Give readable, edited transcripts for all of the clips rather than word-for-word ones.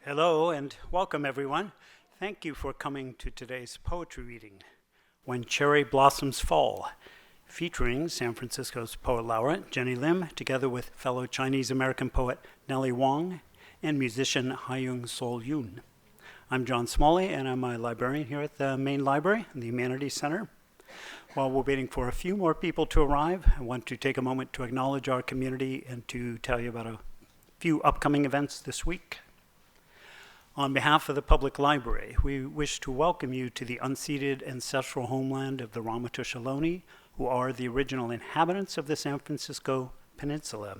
Hello and welcome everyone. Thank you for coming to today's poetry reading, When Cherry Blossoms Fall, featuring San Francisco's Poet Laureate Genny Lim, together with fellow Chinese-American poet Nellie Wong and musician Hyeyung Sol Yoon. I'm John Smalley and I'm a librarian here at the main library, the Humanities Center. While we're waiting for a few more people to arrive, I want to take a moment to acknowledge our community and to tell you about a few upcoming events this week. On behalf of the public library, we wish to welcome you to the unceded ancestral homeland of the Ramaytush Ohlone, who are the original inhabitants of the San Francisco Peninsula.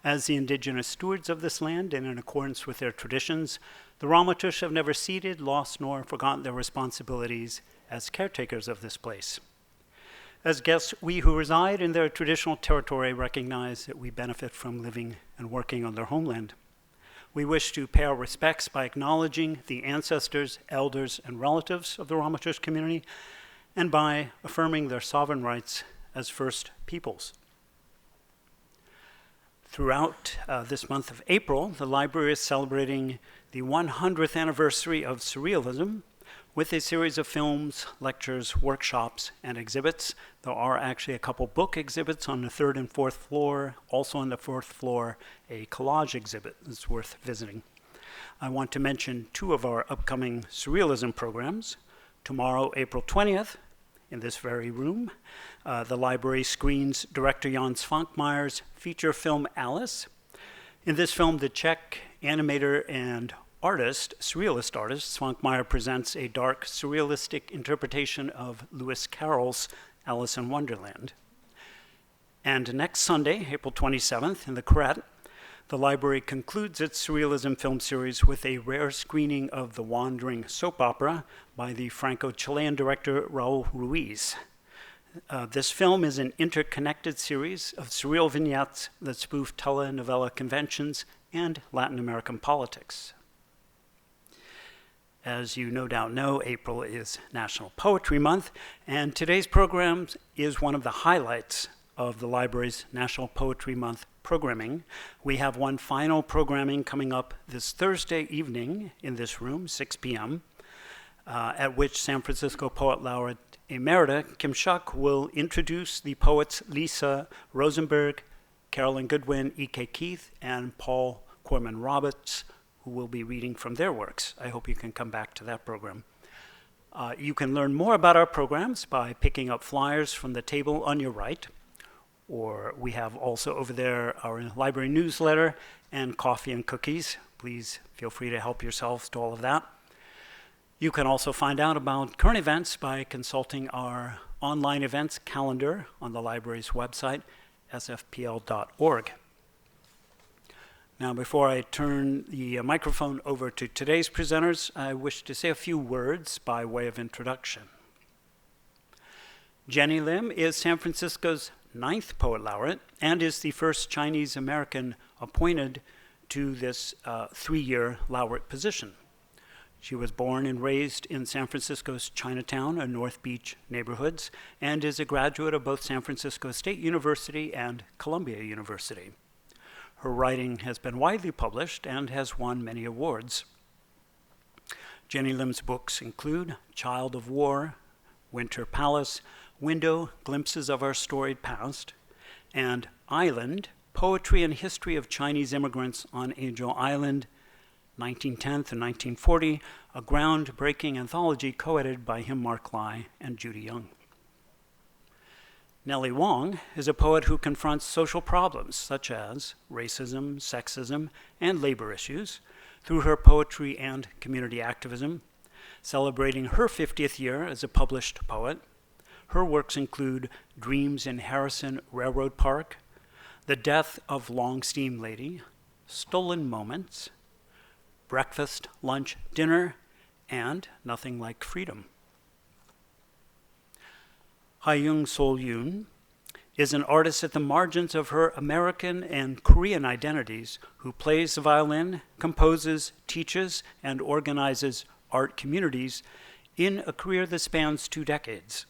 As the indigenous stewards of this land and in accordance with their traditions, the Ramaytush have never ceded, lost, nor forgotten their responsibilities as caretakers of this place. As guests, we who reside in their traditional territory recognize that we benefit from living and working on their homeland. We wish to pay our respects by acknowledging the ancestors, elders, and relatives of the Ramaytush community and by affirming their sovereign rights as First Peoples. Throughout this month of April, the library is celebrating the 100th anniversary of Surrealism with a series of films, lectures, workshops, and exhibits. There are actually a couple book exhibits on the 3rd and 4th floor. Also on the 4th floor, a collage exhibit that's worth visiting. I want to mention two of our upcoming Surrealism programs. Tomorrow, April 20th, in this very room, the library screens director Jan Svankmeyer's feature film Alice. In this film, the Czech animator and surrealist artist, Svankmeyer presents a dark, surrealistic interpretation of Lewis Carroll's Alice in Wonderland. And next Sunday, April 27th, in the Quartet, the library concludes its Surrealism film series with a rare screening of The Wandering soap opera by the Franco-Chilean director Raul Ruiz. This film is an interconnected series of surreal vignettes that spoof telenovela conventions and Latin American politics. As you no doubt know, April is National Poetry Month, and today's program is one of the highlights of the library's National Poetry Month programming. We have one final programming coming up this Thursday evening in this room, 6 p.m., at which San Francisco Poet Laureate Emerita Kim Shuck will introduce the poets Lisa Rosenberg, Carolyn Goodwin, E.K. Keith, and Paul Corman Roberts, who will be reading from their works. I hope you can come back to that program. You can learn more about our programs by picking up flyers from the table on your right, or we have also over there our library newsletter and coffee and cookies. Please feel free to help yourselves to all of that. You can also find out about current events by consulting our online events calendar on the library's website, sfpl.org. Now, before I turn the microphone over to today's presenters, I wish to say a few words by way of introduction. Genny Lim is San Francisco's 9th Poet Laureate and is the first Chinese American appointed to this 3-year laureate position. She was born and raised in San Francisco's Chinatown and North Beach neighborhoods and is a graduate of both San Francisco State University and Columbia University. Her writing has been widely published and has won many awards. Genny Lim's books include Child of War, Winter Palace, Window, Glimpses of Our Storied Past, and Island, Poetry and History of Chinese Immigrants on Angel Island, 1910 to 1940, a groundbreaking anthology co-edited by him, Mark Lai, and Judy Young. Nellie Wong is a poet who confronts social problems such as racism, sexism, and labor issues through her poetry and community activism. Celebrating her 50th year as a published poet, her works include Dreams in Harrison Railroad Park, The Death of Long Steam Lady, Stolen Moments, Breakfast, Lunch, Dinner, and Nothing Like Freedom. Hyeyung Sol Yoon is an artist at the margins of her American and Korean identities who plays the violin, composes, teaches, and organizes art communities in a career that spans 2 decades.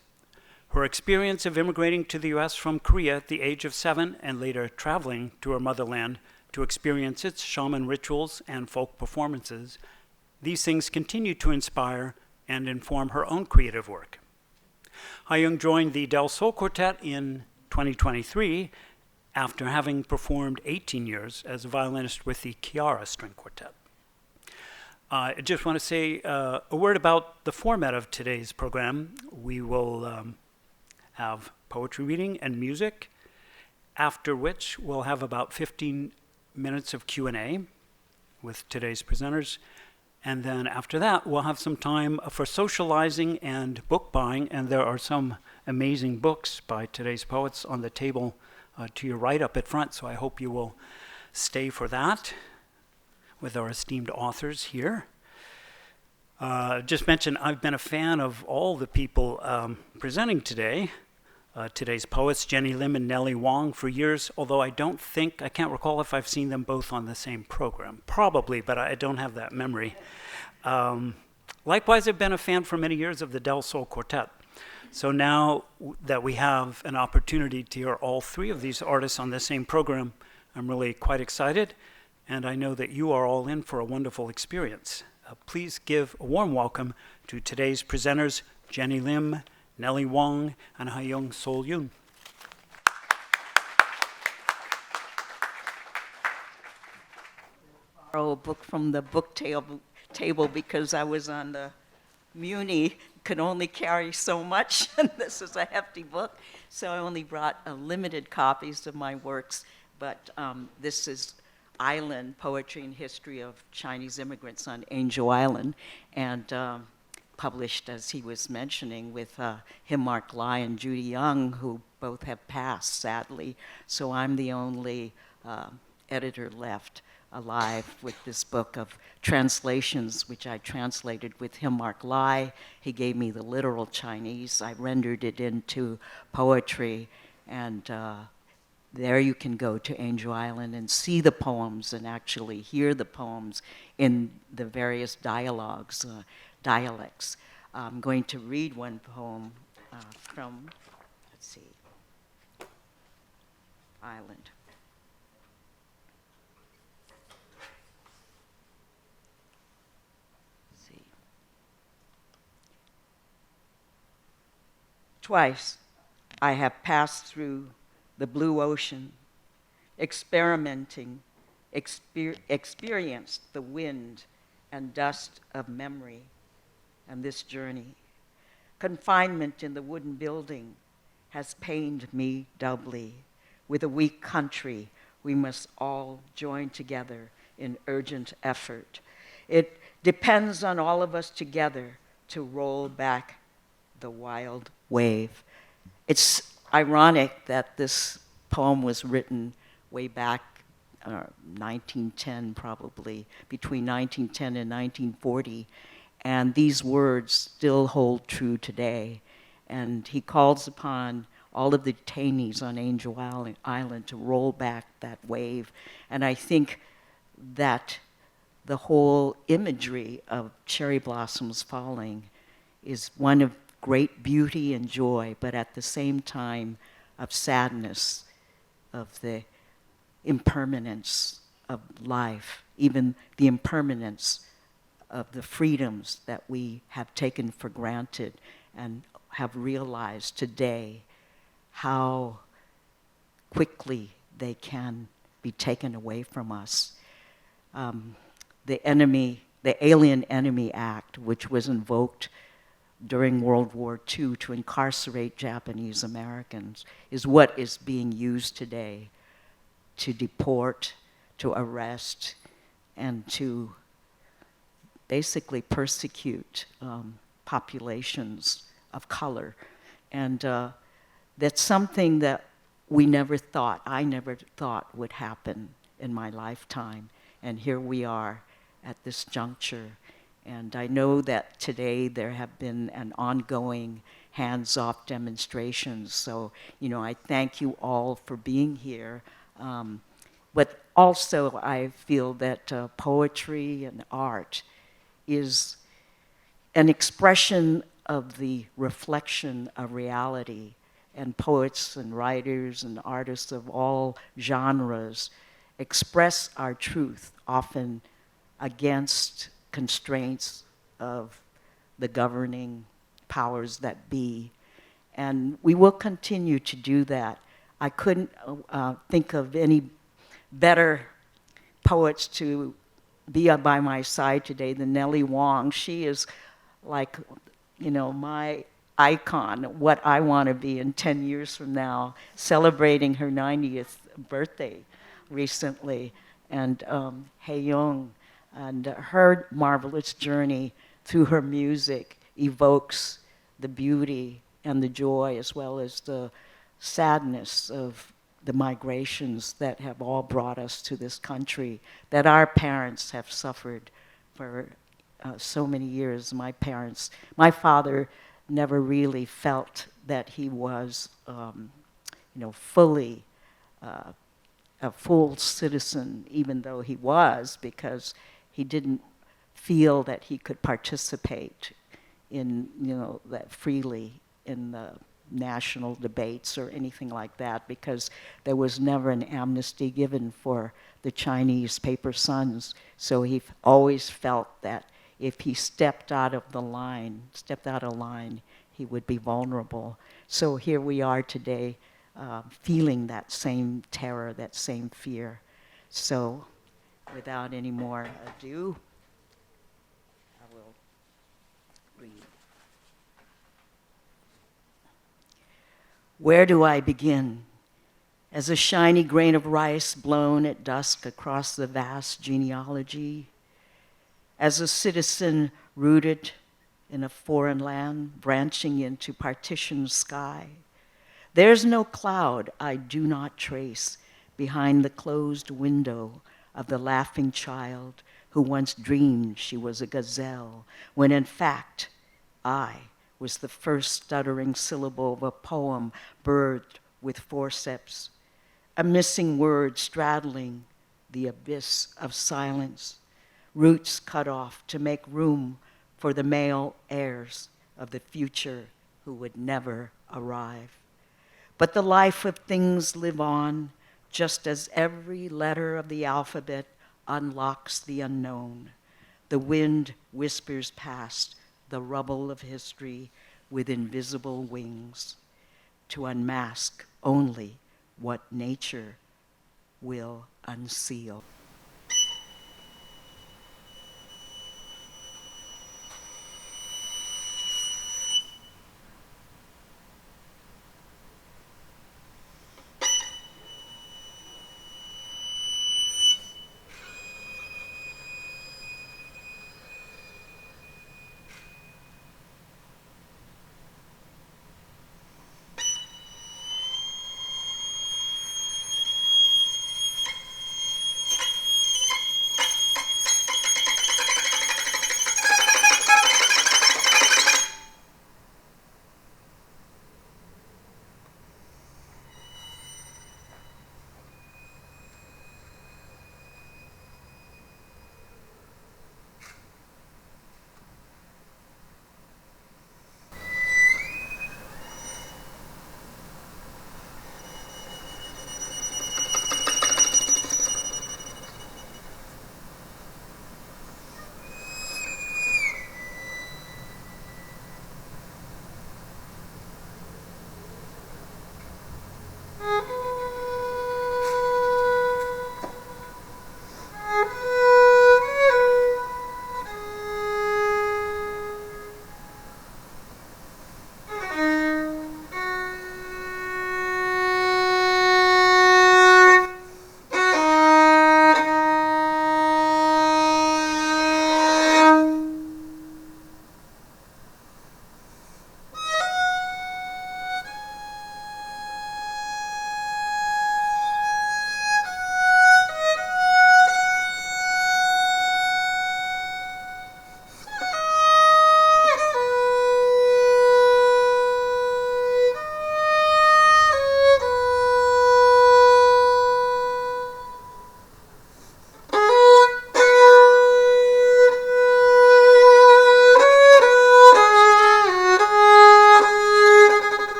Her experience of immigrating to the U.S. from Korea at the age of 7 and later traveling to her motherland to experience its shaman rituals and folk performances, these things continue to inspire and inform her own creative work. Hyeyung joined the Del Sol Quartet in 2023 after having performed 18 years as a violinist with the Kiara String Quartet. I just want to say a word about the format of today's program. We will have poetry reading and music, after which we'll have about 15 minutes of Q&A with today's presenters. And then after that, we'll have some time for socializing and book buying. And there are some amazing books by today's poets on the table to your right up at front. So I hope you will stay for that with our esteemed authors here. Just mention, I've been a fan of all the people presenting today. Today's poets, Genny Lim and Nellie Wong, for years, although I can't recall if I've seen them both on the same program. Probably, but I don't have that memory. Likewise, I've been a fan for many years of the Del Sol Quartet. So now that we have an opportunity to hear all three of these artists on the same program, I'm really quite excited, and I know that you are all in for a wonderful experience. Please give a warm welcome to today's presenters, Genny Lim, Nellie Wong, and Hyeyung Sol Yoon. Borrow a book from the book table because I was on the Muni, could only carry so much, and this is a hefty book, so I only brought limited copies of my works, but this is Island, Poetry and History of Chinese Immigrants on Angel Island, and published, as he was mentioning, with Mark Lai and Judy Young, who both have passed, sadly. So I'm the only editor left alive with this book of translations, which I translated with Mark Lai. He gave me the literal Chinese. I rendered it into poetry, and there you can go to Angel Island and see the poems and actually hear the poems in the various dialects. I'm going to read one poem from, let's see, Island. Let's see. Twice I have passed through the blue ocean, experimenting, experienced the wind and dust of memory. And this journey, confinement in the wooden building, has pained me doubly. With a weak country, we must all join together in urgent effort. It depends on all of us together to roll back the wild wave. It's ironic that this poem was written way back 1910, probably, between 1910 and 1940. And these words still hold true today. And he calls upon all of the detainees on Angel Island to roll back that wave. And I think that the whole imagery of cherry blossoms falling is one of great beauty and joy, but at the same time of sadness, of the impermanence of life, even the impermanence of the freedoms that we have taken for granted and have realized today how quickly they can be taken away from us. The Alien Enemy Act, which was invoked during World War II to incarcerate Japanese Americans, is what is being used today to deport, to arrest, and to basically persecute populations of color. And that's something that I never thought would happen in my lifetime. And here we are at this juncture. And I know that today there have been an ongoing hands-off demonstrations. So, I thank you all for being here. But also I feel that poetry and art is an expression of the reflection of reality, and poets and writers and artists of all genres express our truth, often against constraints of the governing powers that be. And we will continue to do that. I couldn't think of any better poets to be by my side today than Nellie Wong. She is like, my icon, what I want to be in 10 years from now, celebrating her 90th birthday recently. And Hyeyung, and her marvelous journey through her music evokes the beauty and the joy, as well as the sadness of the migrations that have all brought us to this country, that our parents have suffered for so many years. My father never really felt that he was, fully a full citizen, even though he was, because he didn't feel that he could participate in, that freely in the national debates or anything like that, because there was never an amnesty given for the Chinese paper sons. So he always felt that if he stepped out of line, he would be vulnerable. So here we are today, feeling that same terror, that same fear. So without any more ado, I will read. Where do I begin? As a shiny grain of rice blown at dusk across the vast genealogy, as a citizen rooted in a foreign land, branching into partitioned sky, there's no cloud I do not trace behind the closed window of the laughing child who once dreamed she was a gazelle, when in fact I was the first stuttering syllable of a poem birthed with forceps, a missing word straddling the abyss of silence, roots cut off to make room for the male heirs of the future who would never arrive. But the life of things live on, just as every letter of the alphabet unlocks the unknown. The wind whispers past the rubble of history with invisible wings to unmask only what nature will unseal.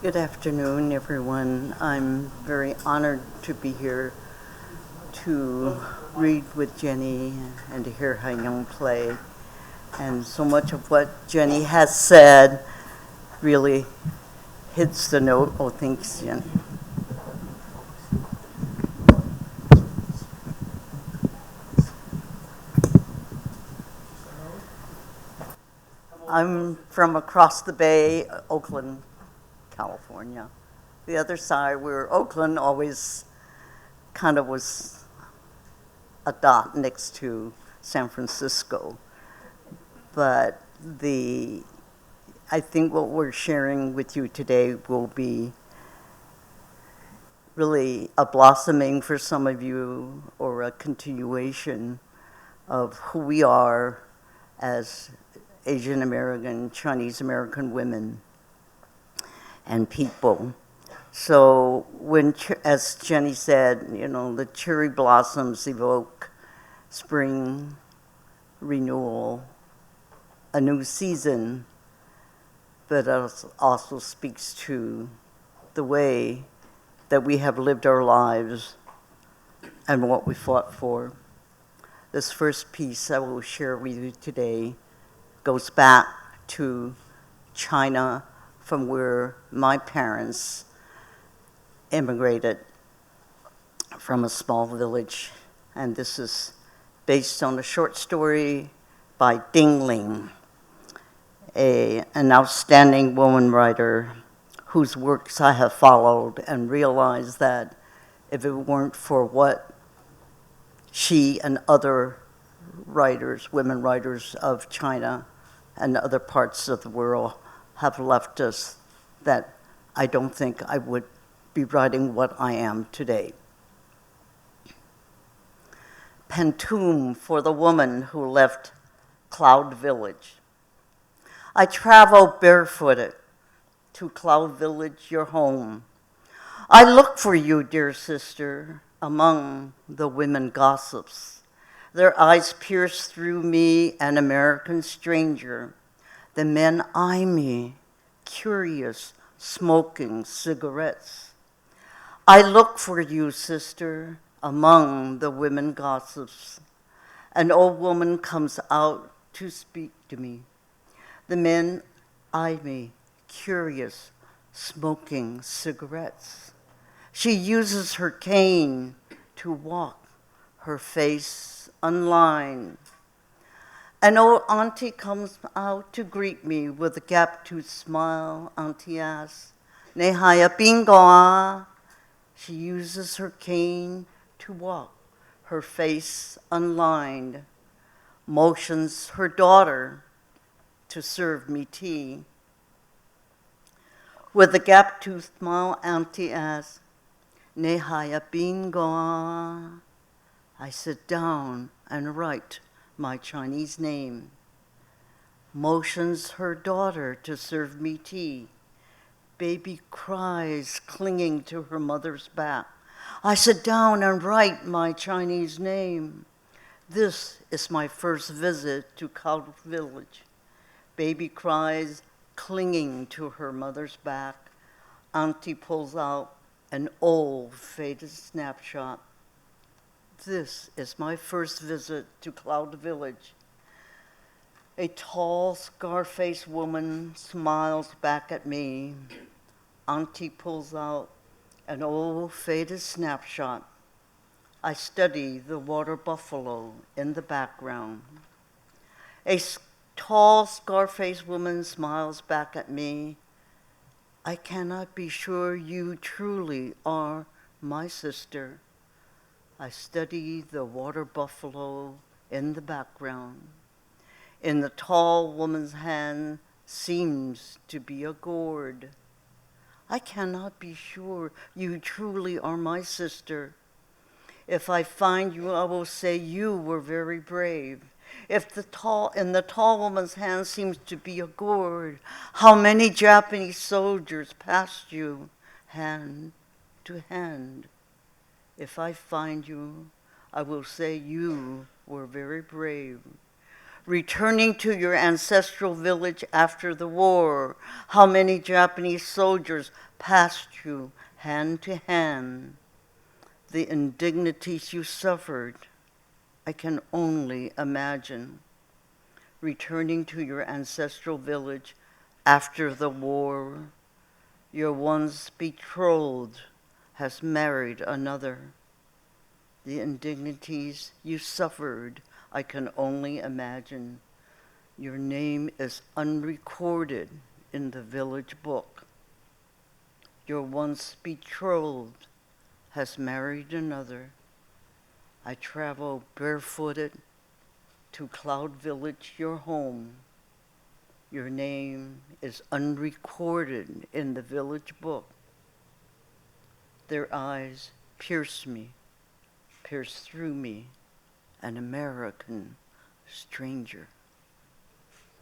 Good afternoon, everyone. I'm very honored to be here to read with Jenny and to hear Hyeyung play. And so much of what Jenny has said really hits the note. Oh, thanks, Jenny. I'm from across the bay, Oakland, California. The other side, where Oakland always kind of was a dot next to San Francisco. But I think what we're sharing with you today will be really a blossoming for some of you or a continuation of who we are as Asian American, Chinese American women and people. So as Jenny said, the cherry blossoms evoke spring, renewal, a new season, but it also speaks to the way that we have lived our lives and what we fought for. This first piece I will share with you today goes back to China, from where my parents immigrated from a small village. And this is based on a short story by Ding Ling, an outstanding woman writer whose works I have followed and realized that if it weren't for what she and other writers, women writers of China and other parts of the world have left us, that I don't think I would be writing what I am today. Pantoum for the woman who left Cloud Village. I travel barefooted to Cloud Village, your home. I look for you, dear sister, among the women gossips. Their eyes pierce through me, an American stranger. The men eye me, curious, smoking cigarettes. I look for you, sister, among the women gossips. An old woman comes out to speak to me. The men eye me, curious, smoking cigarettes. She uses her cane to walk, her face unlined. An old auntie comes out to greet me with a gap-toothed smile. Auntie asks, "Ne haya bingoa." She uses her cane to walk, her face unlined. Motions her daughter to serve me tea. With a gap-toothed smile, Auntie asks, "Ne haya bingoa." I sit down and write my Chinese name. Motions her daughter to serve me tea. Baby cries, clinging to her mother's back. I sit down and write my Chinese name. This is my first visit to Cloud Village. Baby cries, clinging to her mother's back. Auntie pulls out an old, faded snapshot. This is my first visit to Cloud Village. A tall, scar-faced woman smiles back at me. Auntie pulls out an old, faded snapshot. I study the water buffalo in the background. A tall, scar-faced woman smiles back at me. I cannot be sure you truly are my sister. I study the water buffalo in the background. In the tall woman's hand seems to be a gourd. I cannot be sure you truly are my sister. If I find you, I will say you were very brave. If in the tall woman's hand seems to be a gourd, how many Japanese soldiers passed you hand to hand? If I find you, I will say you were very brave. returning to your ancestral village after the war. How many Japanese soldiers passed you hand to hand? The indignities you suffered, I can only imagine. Returning to your ancestral village after the war, your once betrothed has married another. The indignities you suffered, I can only imagine. Your name is unrecorded in the village book. Your once betrothed has married another. I travel barefooted to Cloud Village, your home. Your name is unrecorded in the village book. Their eyes pierce through me, an American stranger.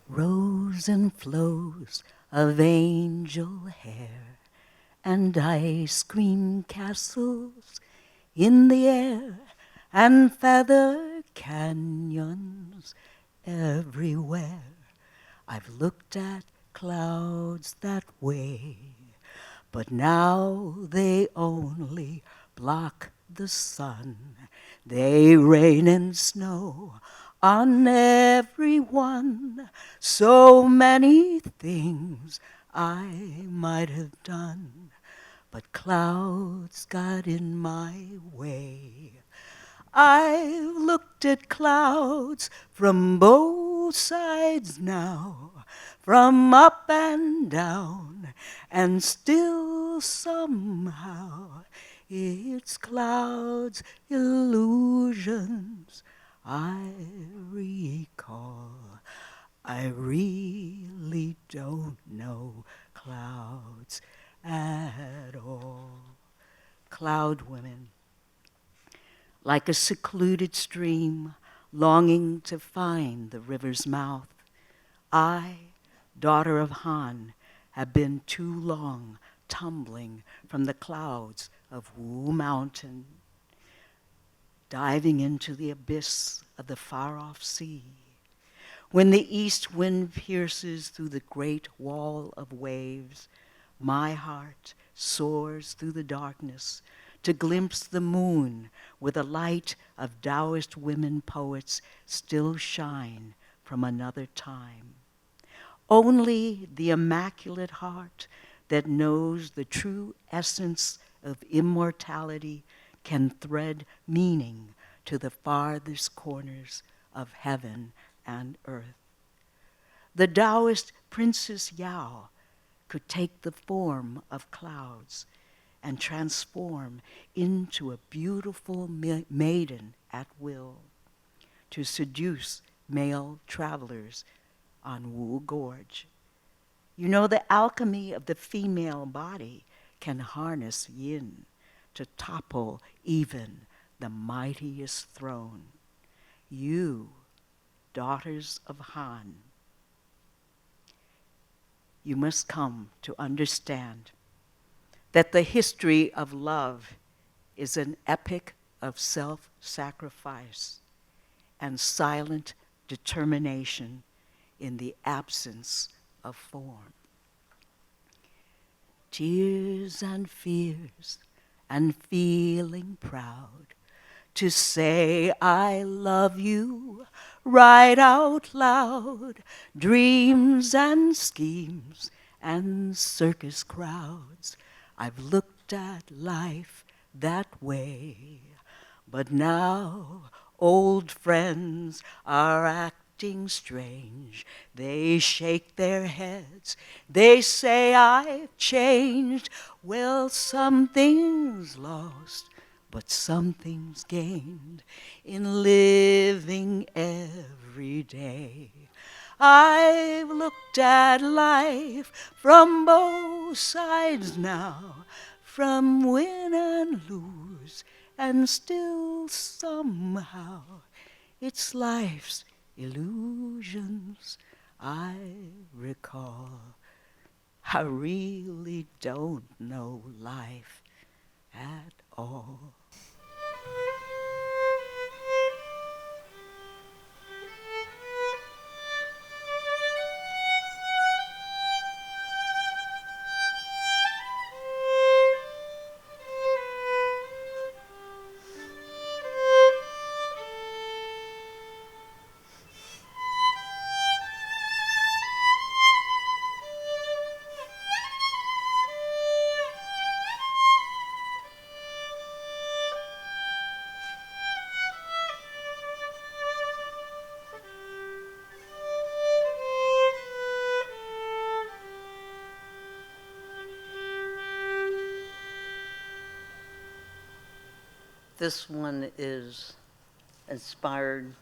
Rows and flows of angel hair and ice cream castles in the air and feather canyons everywhere. I've looked at clouds that way, but now they only block the sun. They rain and snow on everyone. So many things I might have done, but clouds got in my way. I've looked at clouds from both sides now, from up and down, and still somehow it's clouds' illusions I recall. I really don't know clouds at all. Cloud women, like a secluded stream, longing to find the river's mouth. I, daughter of Han, have been too long tumbling from the clouds of Wu Mountain, diving into the abyss of the far-off sea. When the east wind pierces through the great wall of waves, my heart soars through the darkness to glimpse the moon where the light of Taoist women poets still shine from another time. Only the immaculate heart that knows the true essence of immortality can thread meaning to the farthest corners of heaven and earth. The Taoist Princess Yao could take the form of clouds and transform into a beautiful maiden at will to seduce male travelers on Wu Gorge. You know, the alchemy of the female body can harness yin to topple even the mightiest throne. You, daughters of Han, you must come to understand that the history of love is an epic of self-sacrifice and silent determination in the absence of form. Tears and fears and feeling proud to say I love you right out loud, dreams and schemes and circus crowds. I've looked at life that way, but now old friends are acting strange. They shake their heads, they say I've changed. Well, something's lost, but something's gained in living every day. I've looked at life from both sides now, from win and lose, and still somehow it's life's illusions I recall. I really don't know life at all. This one is inspired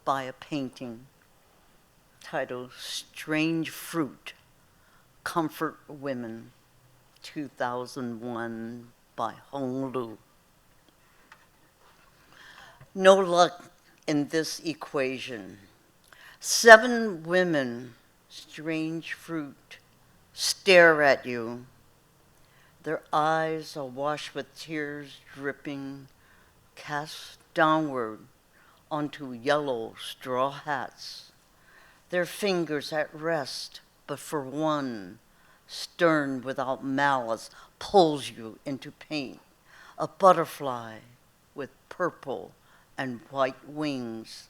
by a painting titled Strange Fruit, Comfort Women, 2001 by Hong Lu. No luck in this equation. 7 women, strange fruit, stare at you. Their eyes awash with tears dripping, cast downward onto yellow straw hats. Their fingers at rest, but for one, stern without malice, pulls you into paint. A butterfly with purple and white wings.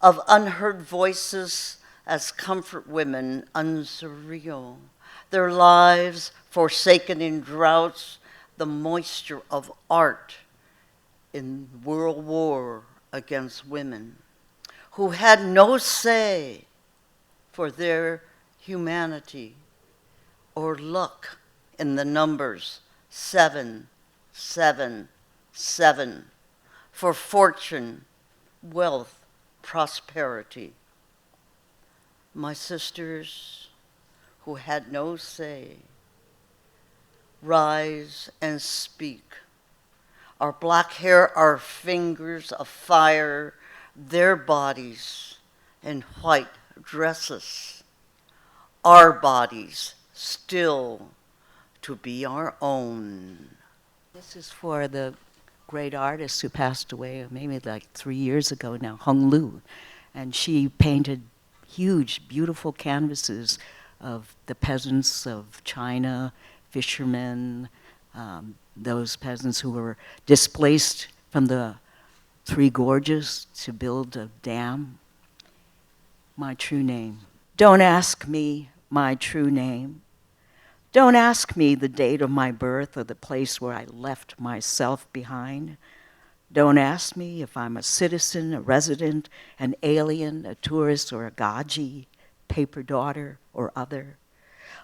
Of unheard voices as comfort women, unsurreal. Their lives forsaken in droughts, the moisture of art in world war against women, who had no say for their humanity or luck in the numbers 7, 7, 7, for fortune, wealth, prosperity. My sisters who had no say, rise and speak. Our black hair, our fingers of fire, their bodies in white dresses, our bodies still to be our own. This is for the great artist who passed away maybe like 3 years ago now, Hong Lu. And she painted huge, beautiful canvases of the peasants of China, fishermen, those peasants who were displaced from the Three Gorges to build a dam. My true name. Don't ask me my true name. Don't ask me the date of my birth or the place where I left myself behind. Don't ask me if I'm a citizen, a resident, an alien, a tourist, or a gaji, paper daughter, or other.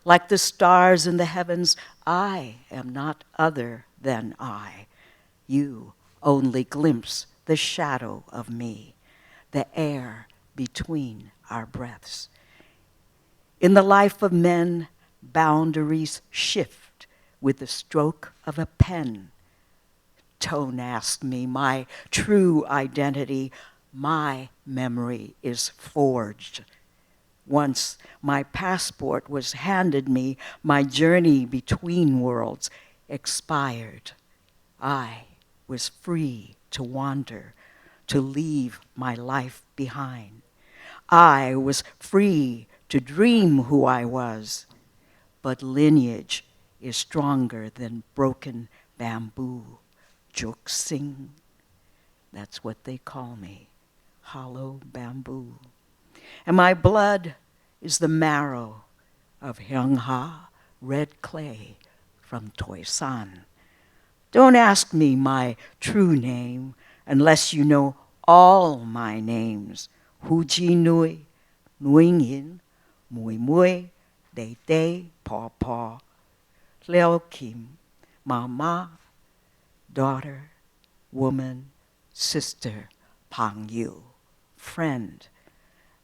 Like the stars in the heavens, I am not other than I. You only glimpse the shadow of me, the air between our breaths. In the life of men, boundaries shift with the stroke of a pen. Don't ask me my true identity. My memory is forged. Once my passport was handed me, my journey between worlds expired. I was free to wander, to leave my life behind. I was free to dream who I was, but lineage is stronger than broken bamboo. Juk Sing, that's what they call me, hollow bamboo. And my blood is the marrow of Hyung Ha, red clay from Toisan. Don't ask me my true name unless you know all my names. Hu Ji Nui, Nguyen Yin, Mui Mui, Day Day, Paw Paw, Leo Kim, Mama, daughter, woman, sister, Pang Yu, friend,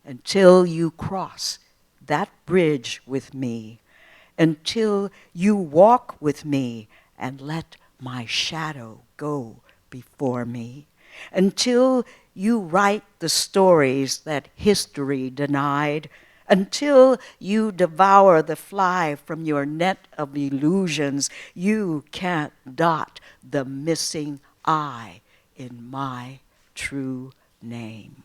until you cross that bridge with me, until you walk with me and let my shadow go before me, until you write the stories that history denied, until you devour the fly from your net of illusions, you can't dot the missing I in my true name.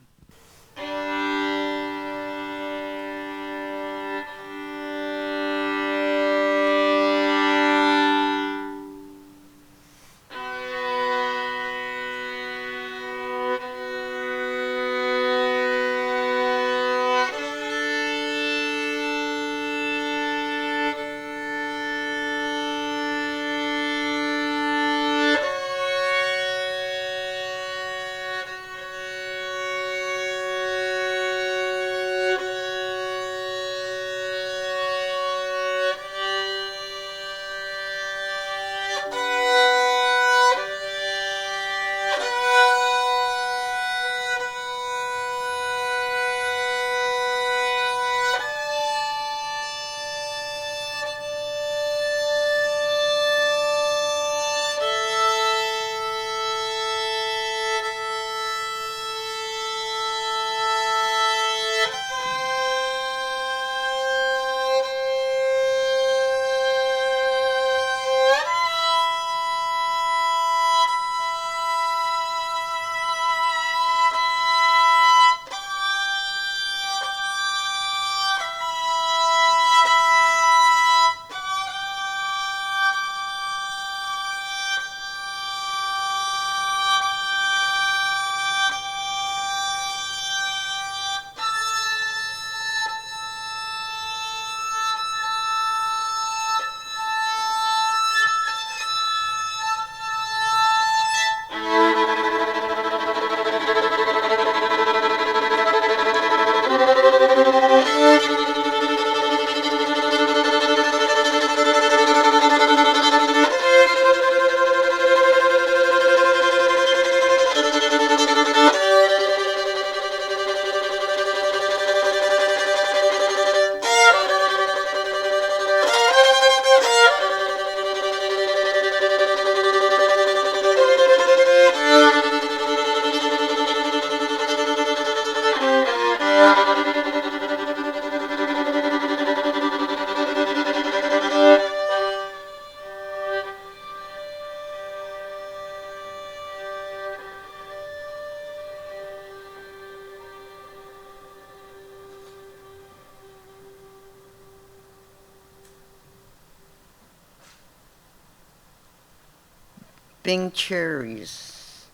Bing cherries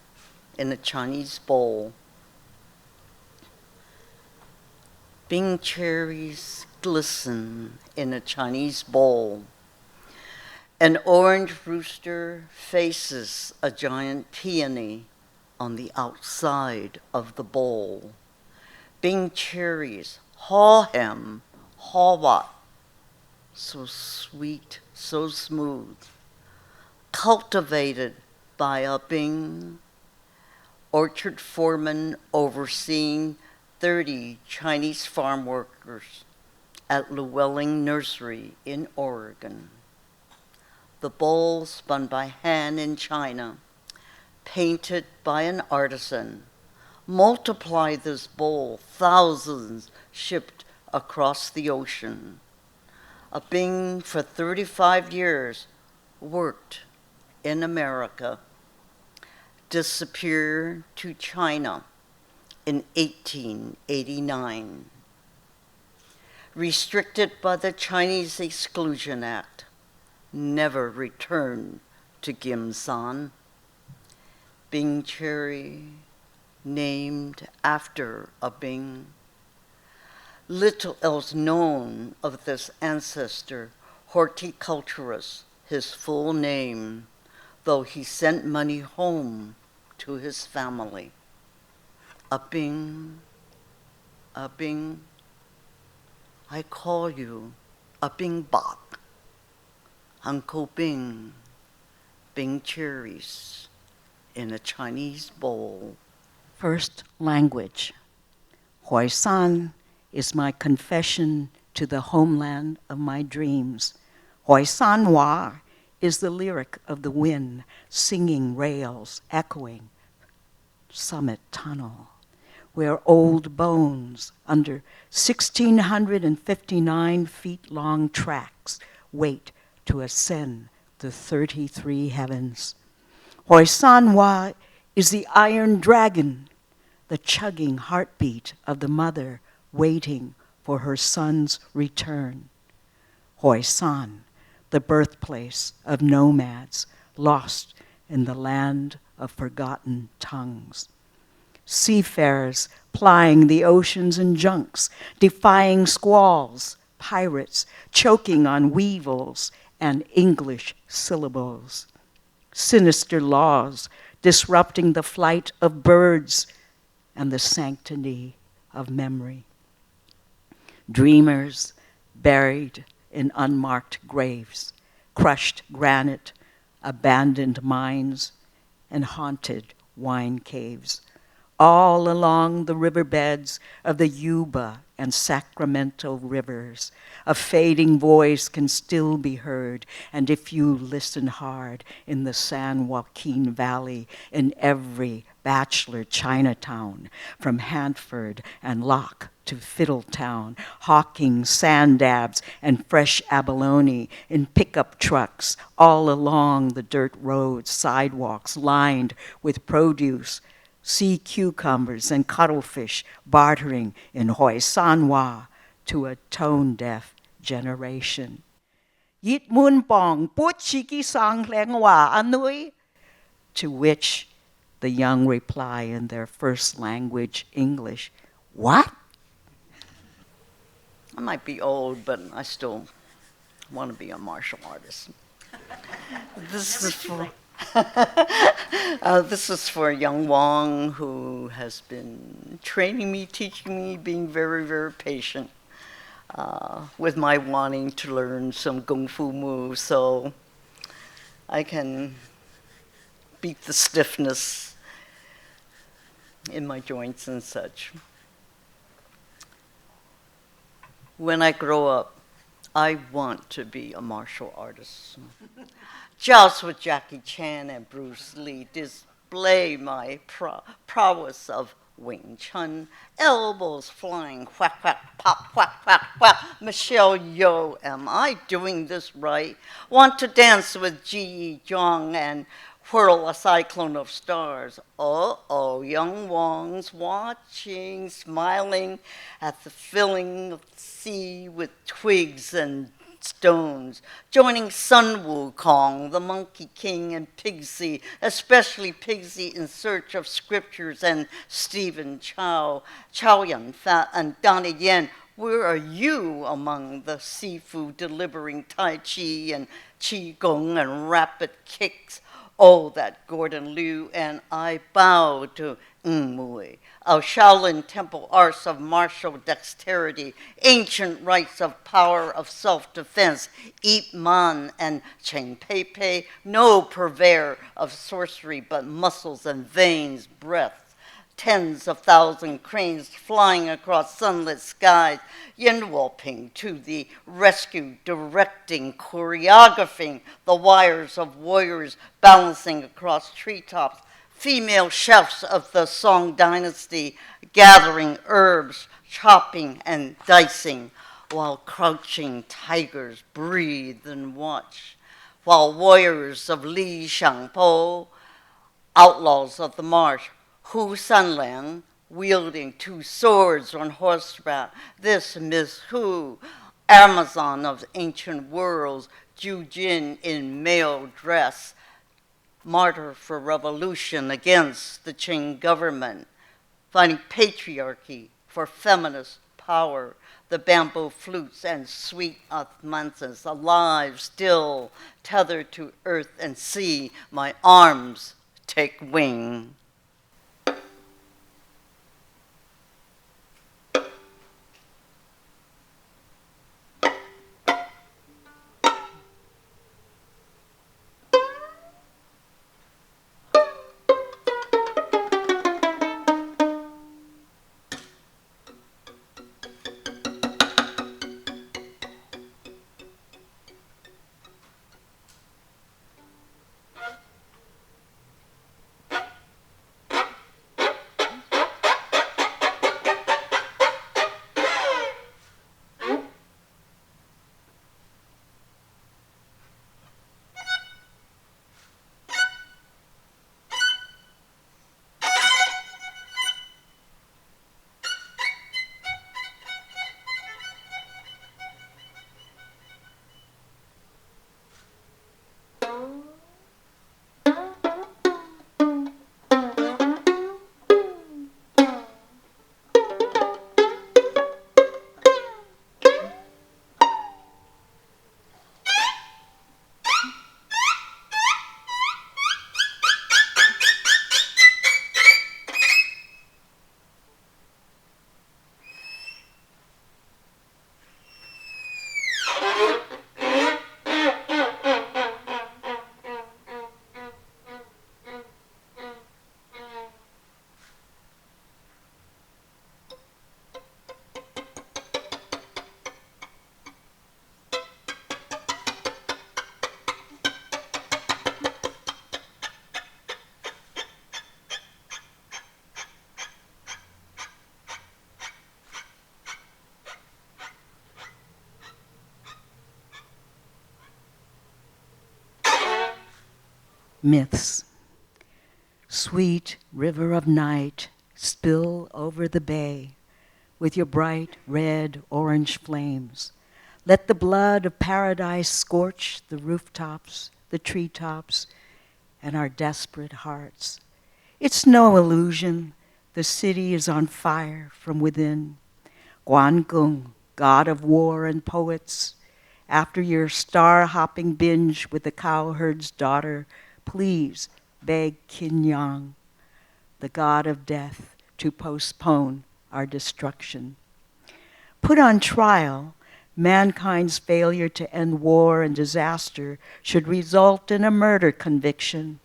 in a Chinese bowl. Bing cherries glisten in a Chinese bowl. An orange rooster faces a giant peony on the outside of the bowl. Bing cherries, haw hem, haw wat, so sweet, so smooth, cultivated by a Bing orchard foreman overseeing 30 Chinese farm workers at Llewellyn Nursery in Oregon. The bowl spun by hand in China, painted by an artisan. Multiply this bowl, thousands shipped across the ocean. A Bing for 35 years worked in America, disappeared to China in 1889. Restricted by the Chinese Exclusion Act, never returned to Gimsan. Bing cherry, named after a Bing. Little else known of this ancestor, horticulturist, his full name, though he sent money home to his family. A Bing, I call you a Bing Bok. Uncle Bing, Bing cherries in a Chinese bowl. First language. Hoi San is my confession to the homeland of my dreams. Hoi San Wa is the lyric of the wind, singing rails, echoing Summit Tunnel, where old bones under 1,659 feet long tracks wait to ascend the 33 heavens. Hoi San Wa is the iron dragon, the chugging heartbeat of the mother waiting for her son's return. Hoi San, the birthplace of nomads lost in the land of forgotten tongues. Seafarers plying the oceans in junks, defying squalls, pirates choking on weevils and English syllables. Sinister laws disrupting the flight of birds and the sanctity of memory. Dreamers buried in unmarked graves, crushed granite, abandoned mines, and haunted wine caves, all along the riverbeds of the Yuba and Sacramento rivers. A fading voice can still be heard, and if you listen hard, in the San Joaquin Valley, in every bachelor Chinatown, from Hanford and Locke to Fiddletown, hawking sand dabs and fresh abalone in pickup trucks all along the dirt roads, sidewalks lined with produce, sea cucumbers and cuttlefish bartering in Hoi San Wa to a tone-deaf generation. Yit mun bong put chiki sang leng wa anui, to which the young reply in their first language, English, what? I might be old, but I still want to be a martial artist. This is for this is for young Wong, who has been training me, teaching me, being very, very patient with my wanting to learn some kung fu moves so I can beat the stiffness in my joints and such. When I grow up, I want to be a martial artist. Joust with Jackie Chan and Bruce Lee, display my prowess of Wing Chun, elbows flying, whack, whack, pop, whack, whack, whack. Michelle Yeoh, am I doing this right? Want to dance with Ji Zhang and whirl a cyclone of stars. Oh, young Wong's watching, smiling at the filling of the sea with twigs and stones, joining Sun Wukong, the Monkey King, and Pigsy, especially Pigsy in search of scriptures, and Stephen Chow, Chow Yun-fat, and Donnie Yen. Where are you among the seafood delivering Tai Chi and Qi Gong and rapid kicks? Oh, that Gordon Liu, and I bow to Mui, our Shaolin temple arts of martial dexterity, ancient rites of power of self-defense, Ip Man and Cheng Pei Pei, no purveyor of sorcery but muscles and veins, breath. Tens of thousand cranes flying across sunlit skies, Yen Wolping to the rescue, directing, choreographing the wires of warriors balancing across treetops, female chefs of the Song dynasty gathering herbs, chopping and dicing, while crouching tigers breathe and watch, while warriors of Li Xiangpo, outlaws of the marsh, Hu Sanliang, wielding two swords on horseback. This Miss Hu, Amazon of ancient worlds, Ju Jin in male dress, martyr for revolution against the Qing government, fighting patriarchy for feminist power, the bamboo flutes and sweet osmanthus, alive, still, tethered to earth and sea, my arms take wing. Myths. Sweet river of night, spill over the bay with your bright red orange flames. Let the blood of paradise scorch the rooftops, the treetops, and our desperate hearts. It's no illusion. The city is on fire from within. Guanggung, god of war and poets, after your star-hopping binge with the cowherd's daughter, please beg Qin Yang, the god of death, to postpone our destruction. Put on trial, mankind's failure to end war and disaster should result in a murder conviction.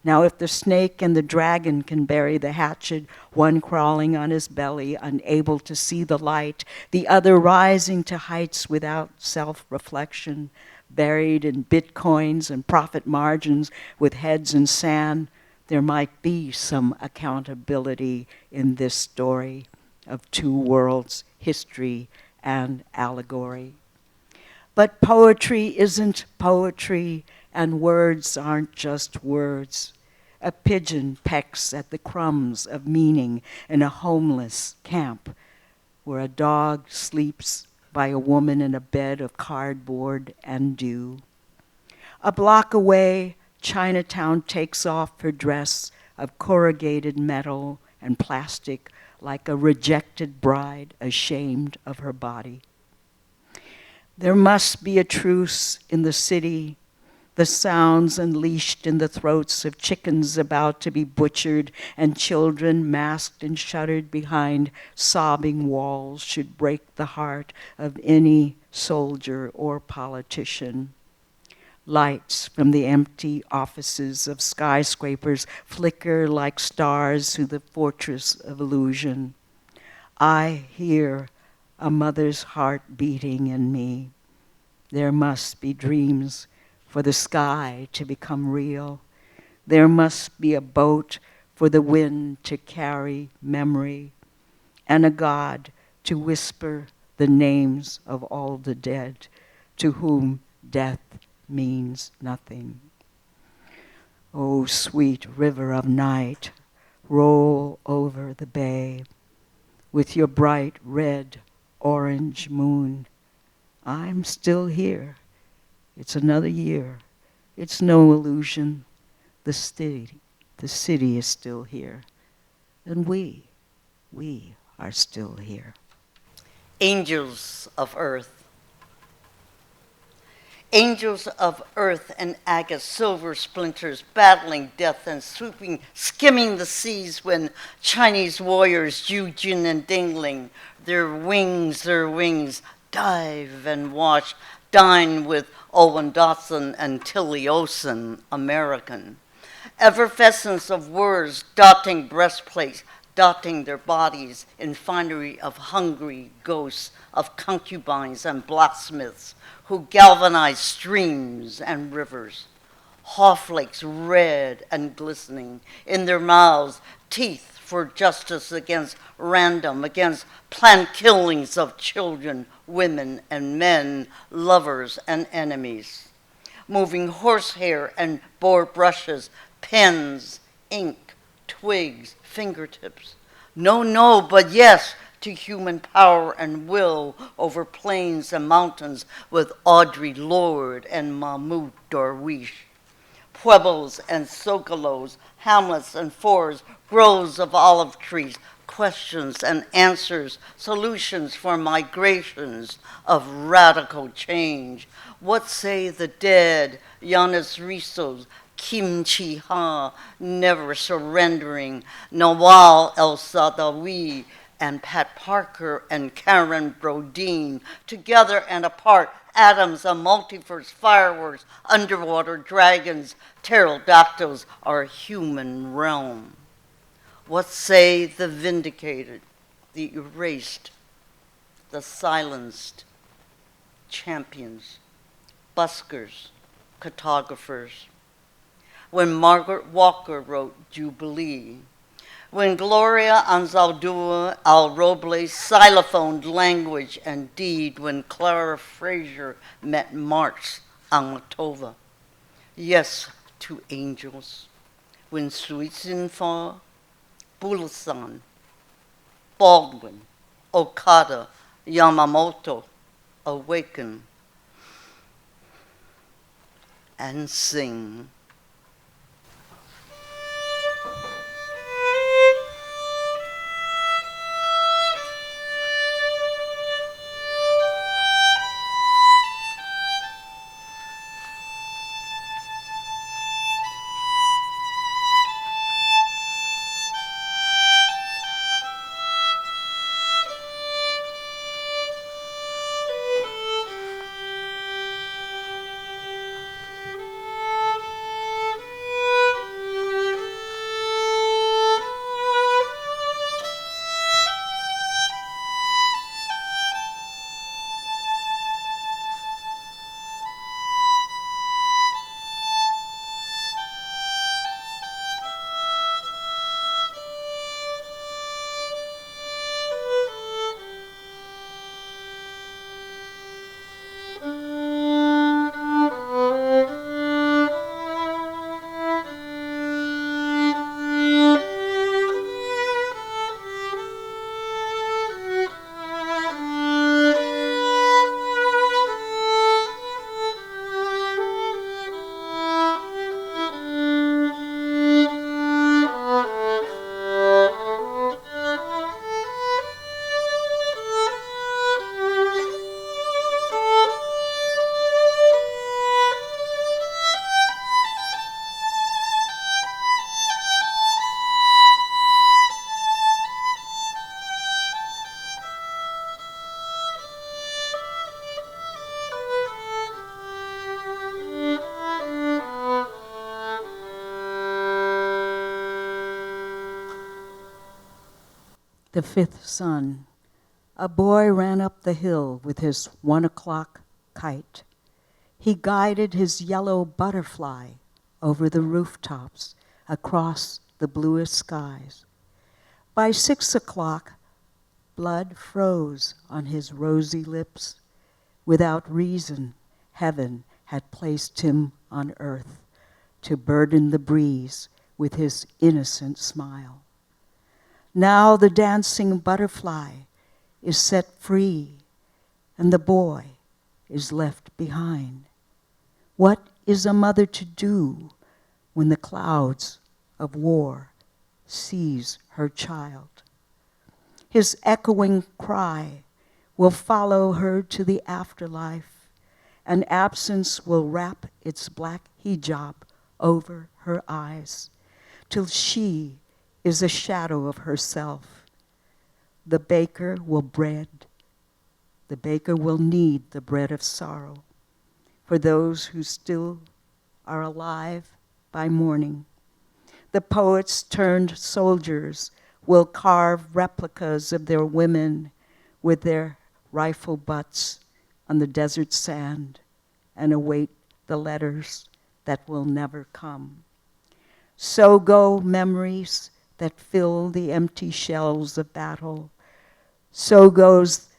Now, if the snake and the dragon can bury the hatchet, one crawling on his belly, unable to see the light, the other rising to heights without self-reflection, buried in bitcoins and profit margins with heads in sand, there might be some accountability in this story of two worlds, history and allegory. But poetry isn't poetry, and words aren't just words. A pigeon pecks at the crumbs of meaning in a homeless camp where a dog sleeps by a woman in a bed of cardboard and dew. A block away, Chinatown takes off her dress of corrugated metal and plastic like a rejected bride ashamed of her body. There must be a truce in the city, the sounds unleashed in the throats of chickens about to be butchered and children masked and shuttered behind sobbing walls should break the heart of any soldier or politician. Lights from the empty offices of skyscrapers flicker like stars through the fortress of illusion. I hear a mother's heart beating in me. There must be dreams for the sky to become real. There must be a boat for the wind to carry memory, and a God to whisper the names of all the dead to whom death means nothing. Oh, sweet river of night, roll over the bay with your bright red, orange moon. I'm still here. It's another year. It's no illusion. The city is still here. And we are still here. Angels of Earth. Angels of earth and agate, silver splinters, battling death and swooping, skimming the seas when Chinese warriors, Ju Jin and Dingling, their wings, dive and wash, dine with Owen Dotson and Tilly Olsen, American. Effervescence of words dotting breastplates, dotting their bodies in finery of hungry ghosts, of concubines and blacksmiths, who galvanize streams and rivers. Hawflakes red and glistening, in their mouths teeth for justice against random, against planned killings of children, women, and men, lovers and enemies. Moving horsehair and boar brushes, pens, ink, twigs, fingertips. No, but yes, to human power and will over plains and mountains with Audre Lorde and Mahmoud Darwish. Pueblos and socolos, hamlets and fours, groves of olive trees, questions and answers, solutions for migrations of radical change. What say the dead, Yanis Rizos, Kim Chi-ha, never surrendering, Nawal El-Sadawi, and Pat Parker and Karen Brodeen, together and apart, atoms and multiverse, fireworks, underwater dragons, pterodactyls, our human realm. What say the vindicated, the erased, the silenced, champions, buskers, cartographers? When Margaret Walker wrote Jubilee, when Gloria Anzaldúa Al Robles xylophoned language and deed, when Clara Fraser met Marx Almatova. Yes, to angels. When Suizinfa, Bulasan, Baldwin, Okada, Yamamoto awaken and sing. The fifth son. A boy ran up the hill with his 1 o'clock kite. He guided his yellow butterfly over the rooftops, across the bluest skies. By 6 o'clock, blood froze on his rosy lips. Without reason, heaven had placed him on earth to burden the breeze with his innocent smile. Now the dancing butterfly is set free, and the boy is left behind. What is a mother to do when the clouds of war seize her child? His echoing cry will follow her to the afterlife, and absence will wrap its black hijab over her eyes, till she is a shadow of herself. The baker will need the bread of sorrow for those who still are alive by morning. The poets turned soldiers will carve replicas of their women with their rifle butts on the desert sand and await the letters that will never come. So go memories that fill the empty shelves of battle. So goes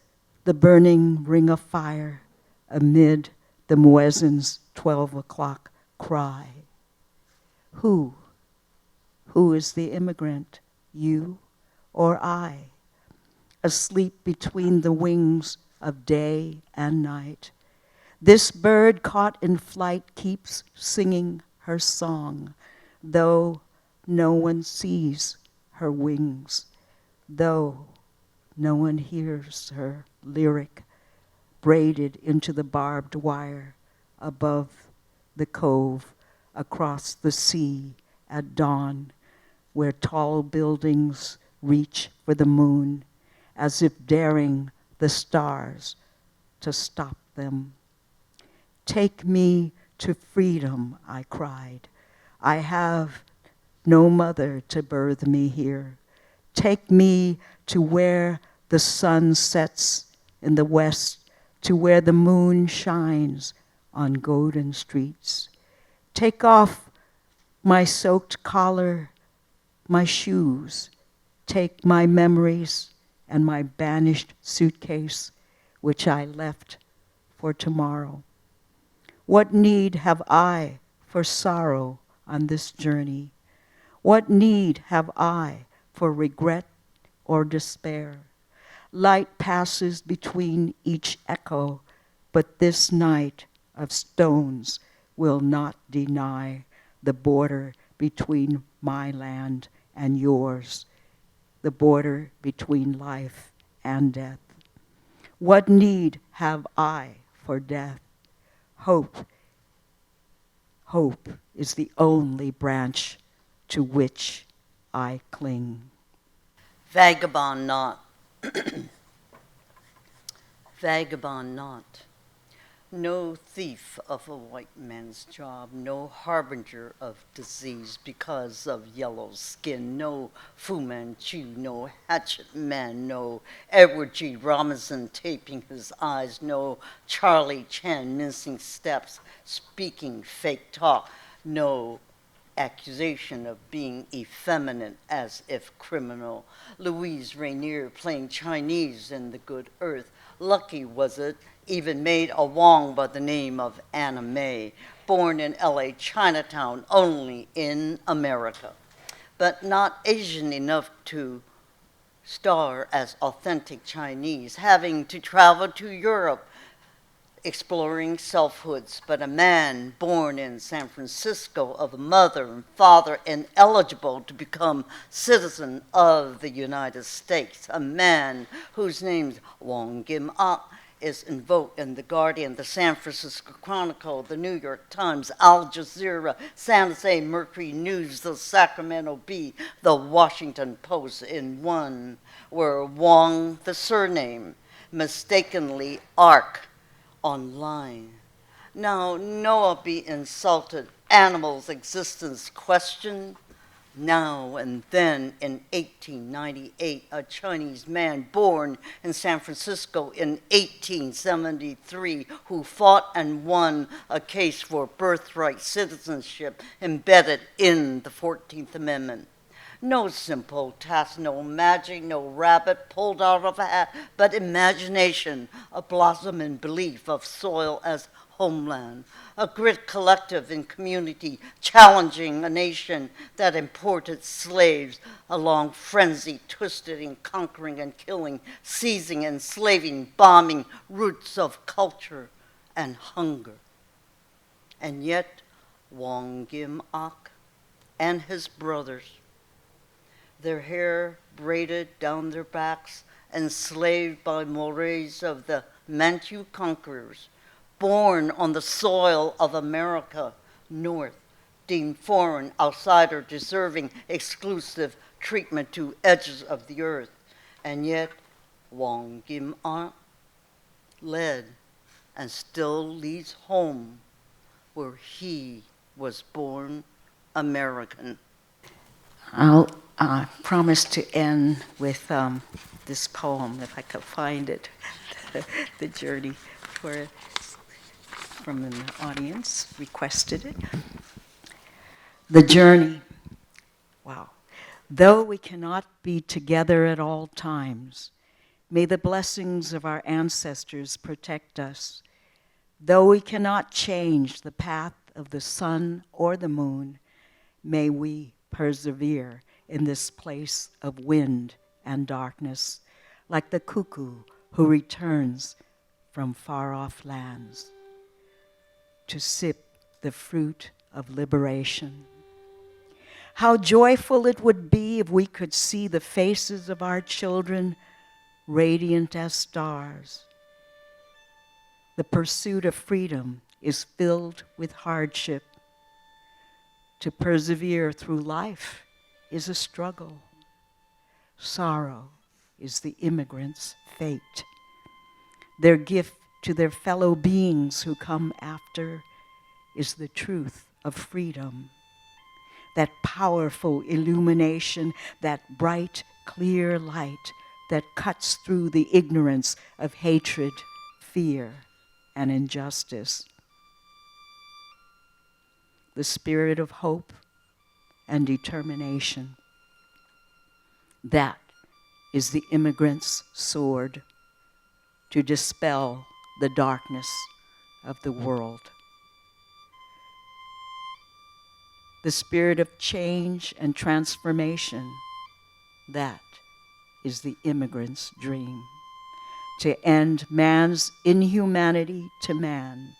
the burning ring of fire amid the muezzin's 12 o'clock cry. Who is the immigrant, you or I? Asleep between the wings of day and night. This bird caught in flight keeps singing her song, though no one sees her wings, though no one hears her lyric braided into the barbed wire above the cove across the sea at dawn, where tall buildings reach for the moon as if daring the stars to stop them. Take me to freedom, I cried. I have no mother to birth me here. Take me to where the sun sets in the west, to where the moon shines on golden streets. Take off my soaked collar, my shoes. Take my memories and my banished suitcase, which I left for tomorrow. What need have I for sorrow on this journey? What need have I for regret or despair? Light passes between each echo, but this night of stones will not deny the border between my land and yours, the border between life and death. What need have I for death? Hope is the only branch to which I cling. Vagabond not. Vagabond not. No thief of a white man's job, no harbinger of disease because of yellow skin, no Fu Manchu, no hatchet man, no Edward G. Robinson taping his eyes, no Charlie Chan mincing steps, speaking fake talk, no accusation of being effeminate as if criminal. Louise Rainier playing Chinese in The Good Earth. Lucky was it, even made a Wong by the name of Anna May, born in LA Chinatown, only in America, but not Asian enough to star as authentic Chinese, having to travel to Europe, exploring selfhoods, but a man born in San Francisco of a mother and father ineligible to become citizen of the United States, a man whose name Wong is invoked in The Guardian, the San Francisco Chronicle, the New York Times, Al Jazeera, San Jose Mercury News, the Sacramento Bee, the Washington Post, in one where Wong, the surname, mistakenly Ark online. Now Noah be insulted, animals' existence questioned, Now and then in 1898, a Chinese man born in San Francisco in 1873 who fought and won a case for birthright citizenship embedded in the 14th Amendment. No simple task, no magic, no rabbit pulled out of a hat, but imagination, a blossom in belief of soil as homeland, a grit collective in community challenging a nation that imported slaves along frenzy, twisted and conquering and killing, seizing, enslaving, bombing, roots of culture and hunger. And yet, Wong Kim Ak and his brothers, their hair braided down their backs, enslaved by mores of the Manchu conquerors, born on the soil of America, North, deemed foreign, outsider, deserving exclusive treatment to edges of the earth. And yet, Wong Kim Ak led and still leads home where he was born American. I'll promise to end with this poem, if I could find it, The Journey, where from an audience requested it. The journey. Wow. Though we cannot be together at all times, may the blessings of our ancestors protect us. Though we cannot change the path of the sun or the moon, may we persevere in this place of wind and darkness, like the cuckoo who returns from far-off lands to sip the fruit of liberation. How joyful it would be if we could see the faces of our children radiant as stars. The pursuit of freedom is filled with hardship. To persevere through life is a struggle. Sorrow is the immigrant's fate. Their gift to their fellow beings who come after is the truth of freedom. That powerful illumination, that bright, clear light that cuts through the ignorance of hatred, fear, and injustice. The spirit of hope and determination. That is the immigrant's sword to dispel the darkness of the world. The spirit of change and transformation. That is the immigrant's dream. To end man's inhumanity to man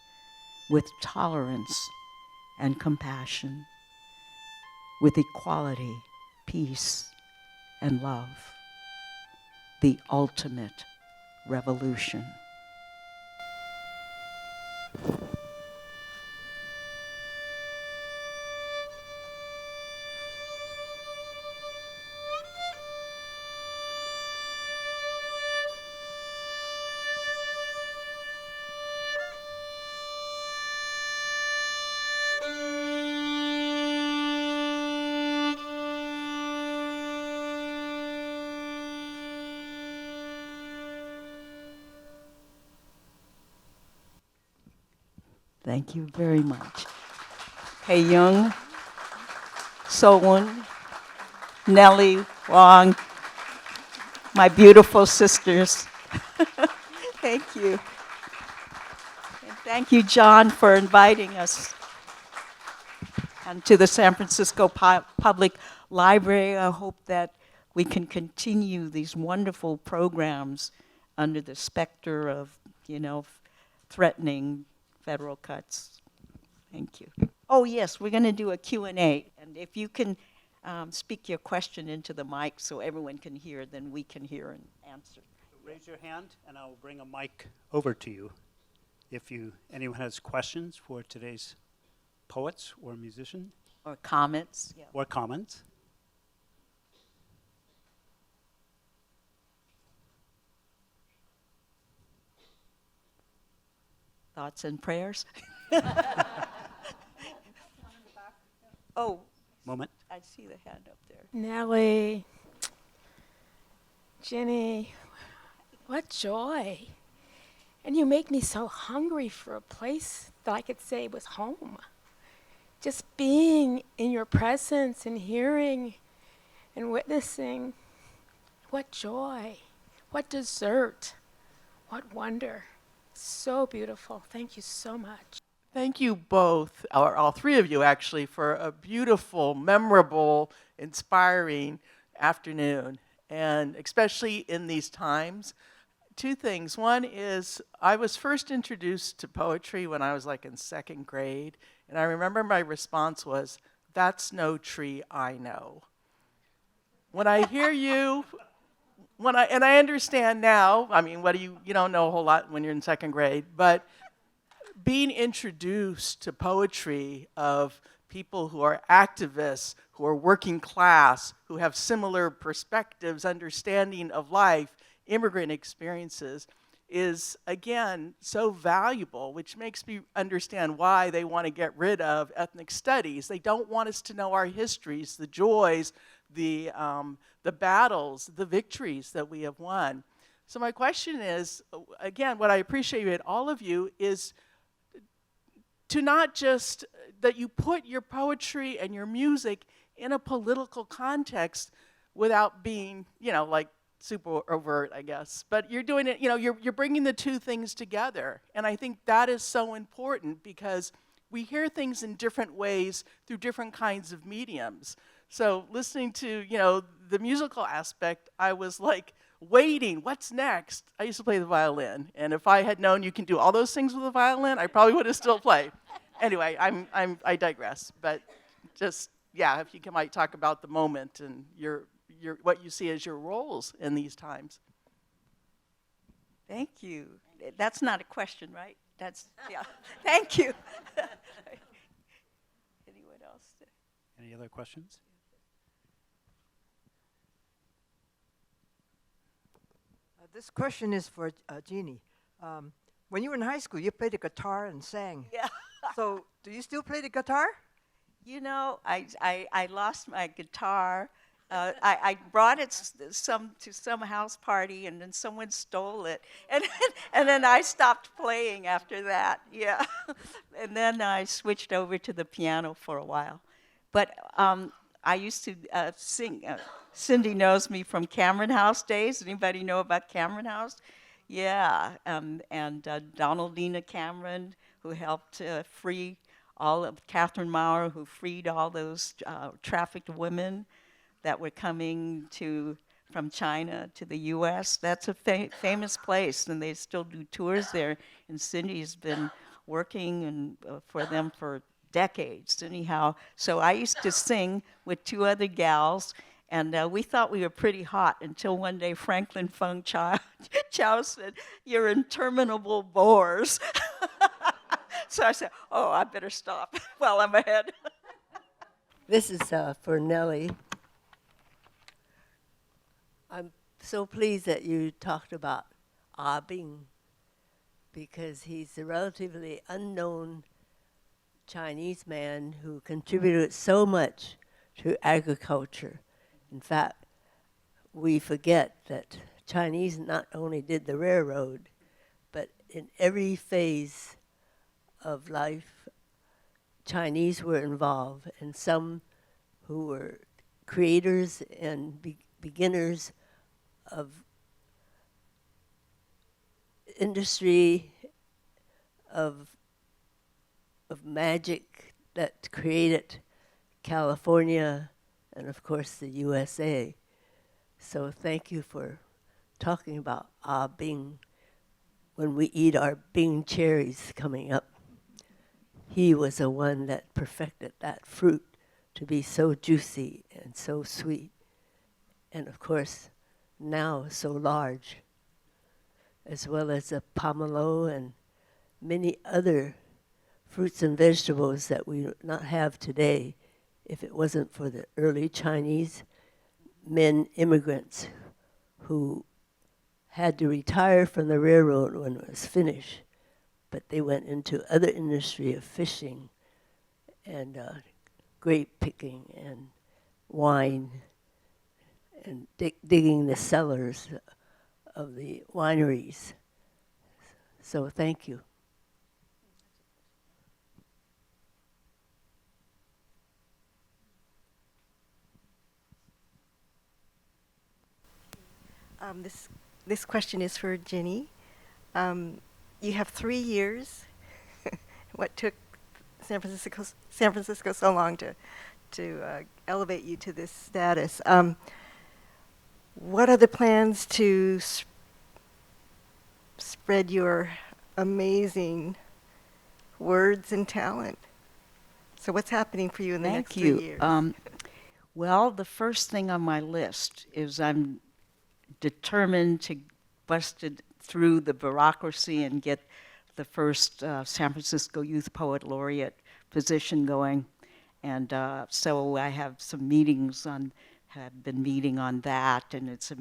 with tolerance and compassion, with equality, peace, and love. The ultimate revolution. Thank you very much. Hyeyung Sol Yoon, Nellie Wong, my beautiful sisters. Thank you. And thank you, John, for inviting us and to the San Francisco Public Library. I hope that we can continue these wonderful programs under the specter of, threatening federal cuts. Thank you. Oh, yes, we're going to do a Q&A. And if you can speak your question into the mic so everyone can hear, then we can hear and answer. So raise your hand, and I'll bring a mic over to you. If anyone has questions for today's poets or musician. Or comments. Yeah. Or comments. Thoughts and prayers? Oh, moment. I see the hand up there. Nellie, Jenny, what joy. And you make me so hungry for a place that I could say was home. Just being in your presence and hearing and witnessing. What joy, what dessert, what wonder. So beautiful. Thank you so much. Thank you both, or all three of you actually, for a beautiful, memorable, inspiring afternoon, and especially in these times. Two things. One is I was first introduced to poetry when I was like in second grade, and I remember my response was, "That's no tree I know." When I hear you, and I understand now, I mean, you don't know a whole lot when you're in second grade, but being introduced to poetry of people who are activists, who are working class, who have similar perspectives, understanding of life, immigrant experiences, is, again, so valuable, which makes me understand why they want to get rid of ethnic studies. They don't want us to know our histories, the joys, the battles, the victories that we have won. So my question is, again, what I appreciate at all of you is to not just that you put your poetry and your music in a political context without being, like super overt, I guess. But you're doing it, you're bringing the two things together. And I think that is so important because we hear things in different ways through different kinds of mediums. So listening to, the musical aspect, I was like waiting, what's next? I used to play the violin, and if I had known you can do all those things with a violin, I probably would have still played. Anyway, I digress, but just, if you might talk about the moment and your what you see as your roles in these times. Thank you. That's not a question, right? Thank you. Anyone else? Any other questions? This question is for Jeannie. When you were in high school, you played the guitar and sang. Yeah. So, do you still play the guitar? I lost my guitar. I brought it to some house party, and then someone stole it, and then I stopped playing after that. Yeah, and then I switched over to the piano for a while. But I used to sing. Cindy knows me from Cameron House days. Anybody know about Cameron House? Yeah, and Donaldina Cameron, who helped free all of Catherine Maurer, who freed all those trafficked women that were coming from China to the U.S. That's a famous place, and they still do tours there. And Cindy's been working for them for decades. Anyhow, so I used to sing with two other gals, and we thought we were pretty hot until one day Franklin Fung Chow said, "You're interminable bores." So I said, "Oh, I better stop while I'm ahead." This is for Nellie. I'm so pleased that you talked about Ah Bing, because he's a relatively unknown Chinese man who contributed so much to agriculture. In fact, we forget that Chinese not only did the railroad, but in every phase of life, Chinese were involved, and some who were creators and beginners of industry, of magic that created California and, of course, the USA. So thank you for talking about Ah Bing when we eat our Bing cherries coming up. He was the one that perfected that fruit to be so juicy and so sweet. And of course, now so large, as well as the pomelo and many other fruits and vegetables that we would not have today if it wasn't for the early Chinese men immigrants who had to retire from the railroad when it was finished, but they went into other industry of fishing and grape picking and wine and digging the cellars of the wineries. So thank you. This question is for Jenny. You have 3 years. What took San Francisco so long to elevate you to this status? What are the plans to spread your amazing words and talent? So what's happening for you in the next 3 years? Well, the first thing on my list is I'm determined to bust it through the bureaucracy and get the first San Francisco Youth Poet Laureate position going. And so I have some meetings have been meeting on that, and it's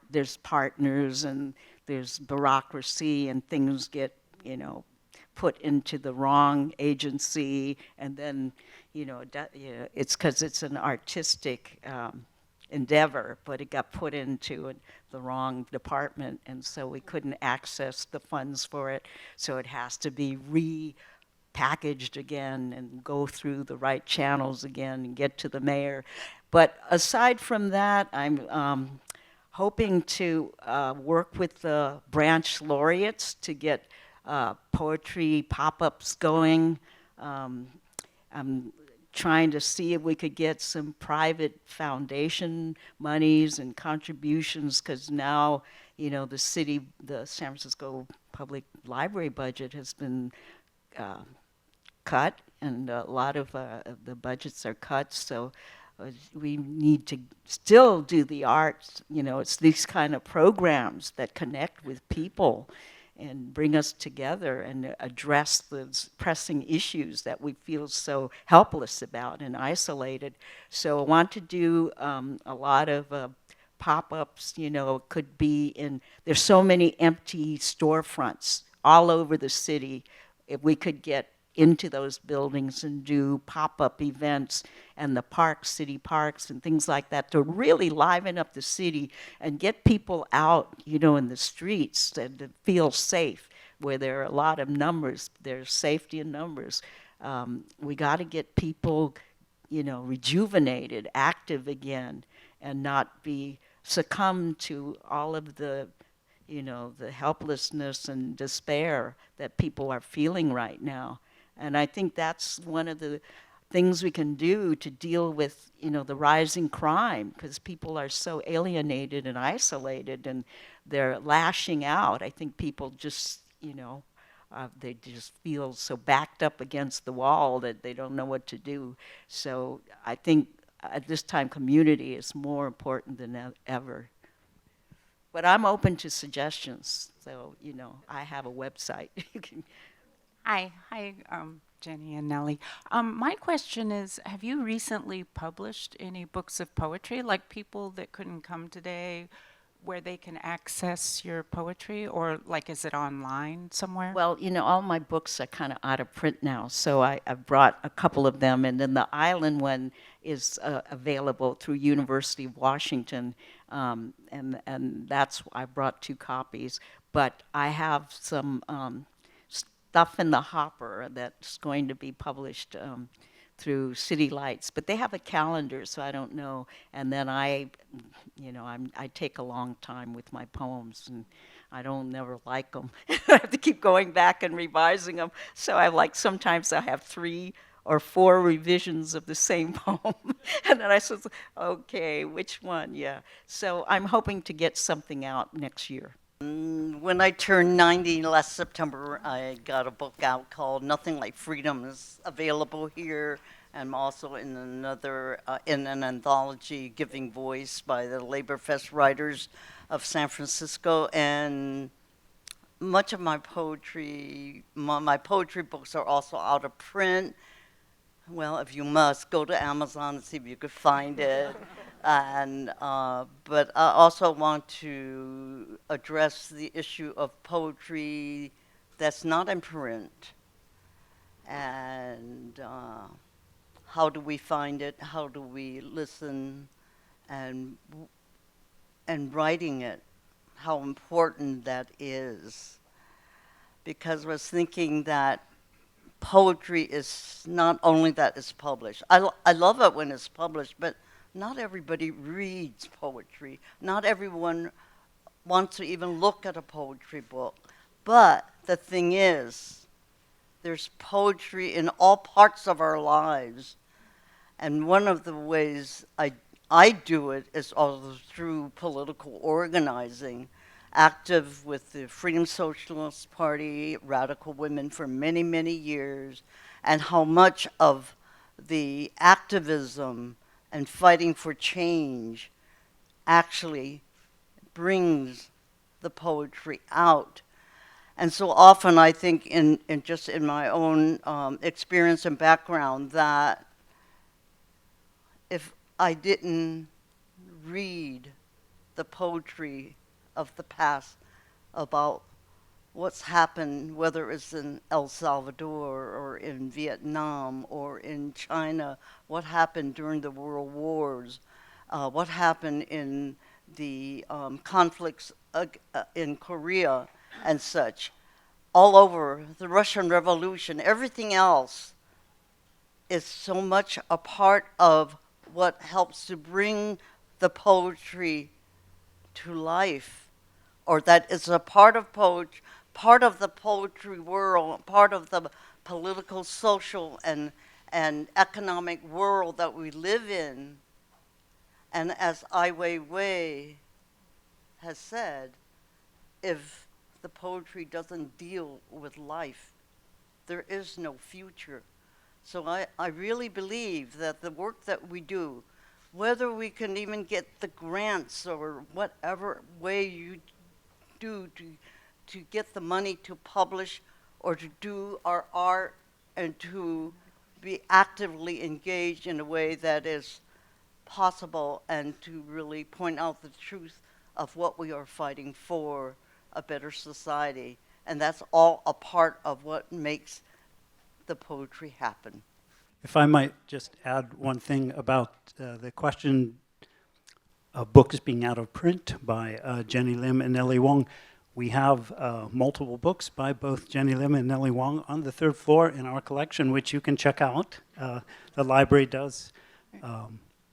there's partners and there's bureaucracy, and things get, put into the wrong agency, and then, it's because it's an artistic endeavor, but it got put into the wrong department, and so we couldn't access the funds for it. So it has to be repackaged again and go through the right channels again and get to the mayor. But aside from that, I'm hoping to work with the branch laureates to get poetry pop-ups going. I'm trying to see if we could get some private foundation monies and contributions, because now, the San Francisco Public Library budget has been cut, and a lot of the budgets are cut, so we need to still do the arts. It's these kind of programs that connect with people and bring us together and address the pressing issues that we feel so helpless about and isolated. So I want to do a lot of pop-ups, could be there's so many empty storefronts all over the city. If we could get into those buildings and do pop-up events and the parks, city parks and things like that, to really liven up the city and get people out, in the streets and to feel safe, where there are a lot of numbers. There's safety in numbers. We got to get people, rejuvenated, active again, and not be succumb to all of the the helplessness and despair that people are feeling right now. And I think that's one of the things we can do to deal with, the rising crime, because people are so alienated and isolated, and they're lashing out. I think people just, they just feel so backed up against the wall that they don't know what to do. So I think at this time, community is more important than ever. But I'm open to suggestions. So, I have a website. You can. Hi, Jenny and Nellie. My question is, have you recently published any books of poetry, like people that couldn't come today, where they can access your poetry, or like is it online somewhere? Well, all my books are kind of out of print now, so I've brought a couple of them, and then the Island one is available through University of Washington, and that's, I brought 2 copies, but I have some stuff in the hopper that's going to be published through City Lights, but they have a calendar, so I don't know. And then I take a long time with my poems, and I don't never like them. I have to keep going back and revising them. So sometimes I have 3 or 4 revisions of the same poem, and then I said, okay, which one? Yeah. So I'm hoping to get something out next year. When I turned 90 last September, I got a book out called Nothing Like Freedom. It's available here. I'm also in in an anthology, Giving Voice, by the Labor Fest writers of San Francisco. And much of my poetry books are also out of print. Well, if you must, go to Amazon and see if you could find it. And but I also want to address the issue of poetry that's not in print, and how do we find it? How do we listen? And writing it, how important that is. Because I was thinking that poetry is not only that it's published. I love it when it's published, but not everybody reads poetry. Not everyone wants to even look at a poetry book. But the thing is, there's poetry in all parts of our lives. And one of the ways I do it is also through political organizing, active with the Freedom Socialist Party, Radical Women for many, many years, and how much of the activism and fighting for change actually brings the poetry out. And so often I think in just in my own experience and background that if I didn't read the poetry of the past about what's happened, whether it's in El Salvador or in Vietnam or in China, what happened during the world wars, what happened in the conflicts in Korea and such, all over the Russian Revolution, everything else is so much a part of what helps to bring the poetry to life, or that is a part of poetry, part of the poetry world, part of the political, social, and economic world that we live in. And as Ai Weiwei has said, if the poetry doesn't deal with life, there is no future. So I really believe that the work that we do, whether we can even get the grants or whatever way you do to get the money to publish or to do our art and to be actively engaged in a way that is possible and to really point out the truth of what we are fighting for, a better society. And that's all a part of what makes the poetry happen. If I might just add one thing about the question of books being out of print by Genny Lim and Nellie Wong. We have multiple books by both Genny Lim and Nellie Wong on the third floor in our collection, which you can check out. The library does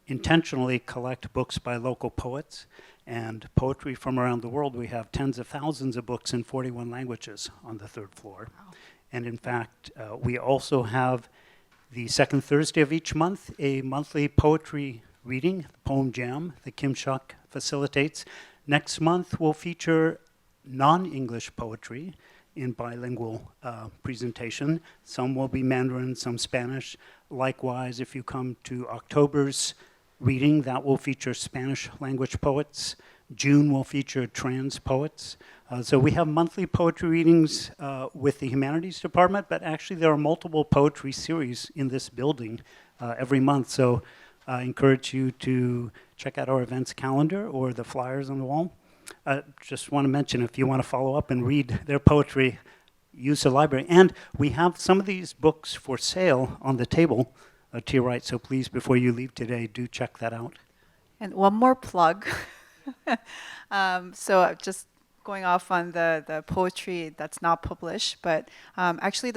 intentionally collect books by local poets and poetry from around the world. We have tens of thousands of books in 41 languages on the third floor. Wow. And in fact, we also have the second Thursday of each month, a monthly poetry reading, the Poem Jam, that Kim Shuk facilitates. Next month will feature non-English poetry in bilingual presentation. Some will be Mandarin, some Spanish. Likewise, if you come to October's reading, that will feature Spanish language poets. June will feature trans poets. So we have monthly poetry readings with the Humanities Department, but actually there are multiple poetry series in this building every month. So I encourage you to check out our events calendar or the flyers on the wall. Just want to mention, if you want to follow up and read their poetry, use the library. And we have some of these books for sale on the table to your right, so please, before you leave today, do check that out. And one more plug. So just going off on the poetry that's not published, but actually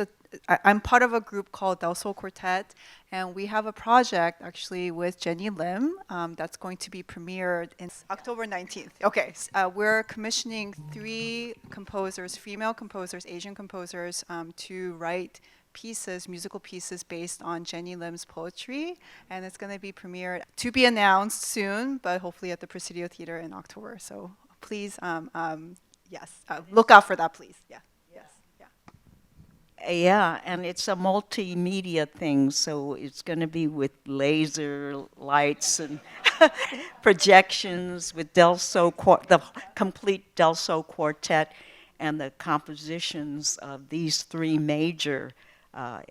I'm part of a group called Del Sol Quartet, and we have a project actually with Genny Lim that's going to be premiered in October 19th. Okay, we're commissioning 3 composers, female composers, Asian composers, to write pieces, musical pieces based on Genny Lim's poetry, and it's going to be premiered to be announced soon, but hopefully at the Presidio Theater in October. So please, yes, look out for that, please. Yeah. Yeah, and it's a multimedia thing, so it's going to be with laser lights and projections with the complete Del Sol Quartet and the compositions of these 3 major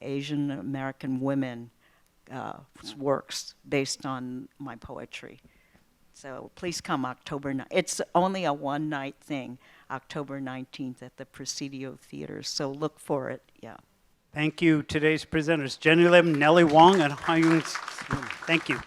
Asian American women works based on my poetry. So please come October 9th. It's only a one-night thing, October 19th at the Presidio Theater, so look for it, yeah. Thank you, today's presenters, Genny Lim, Nellie Wong, and Hyeyung Sol Yoon. Thank you.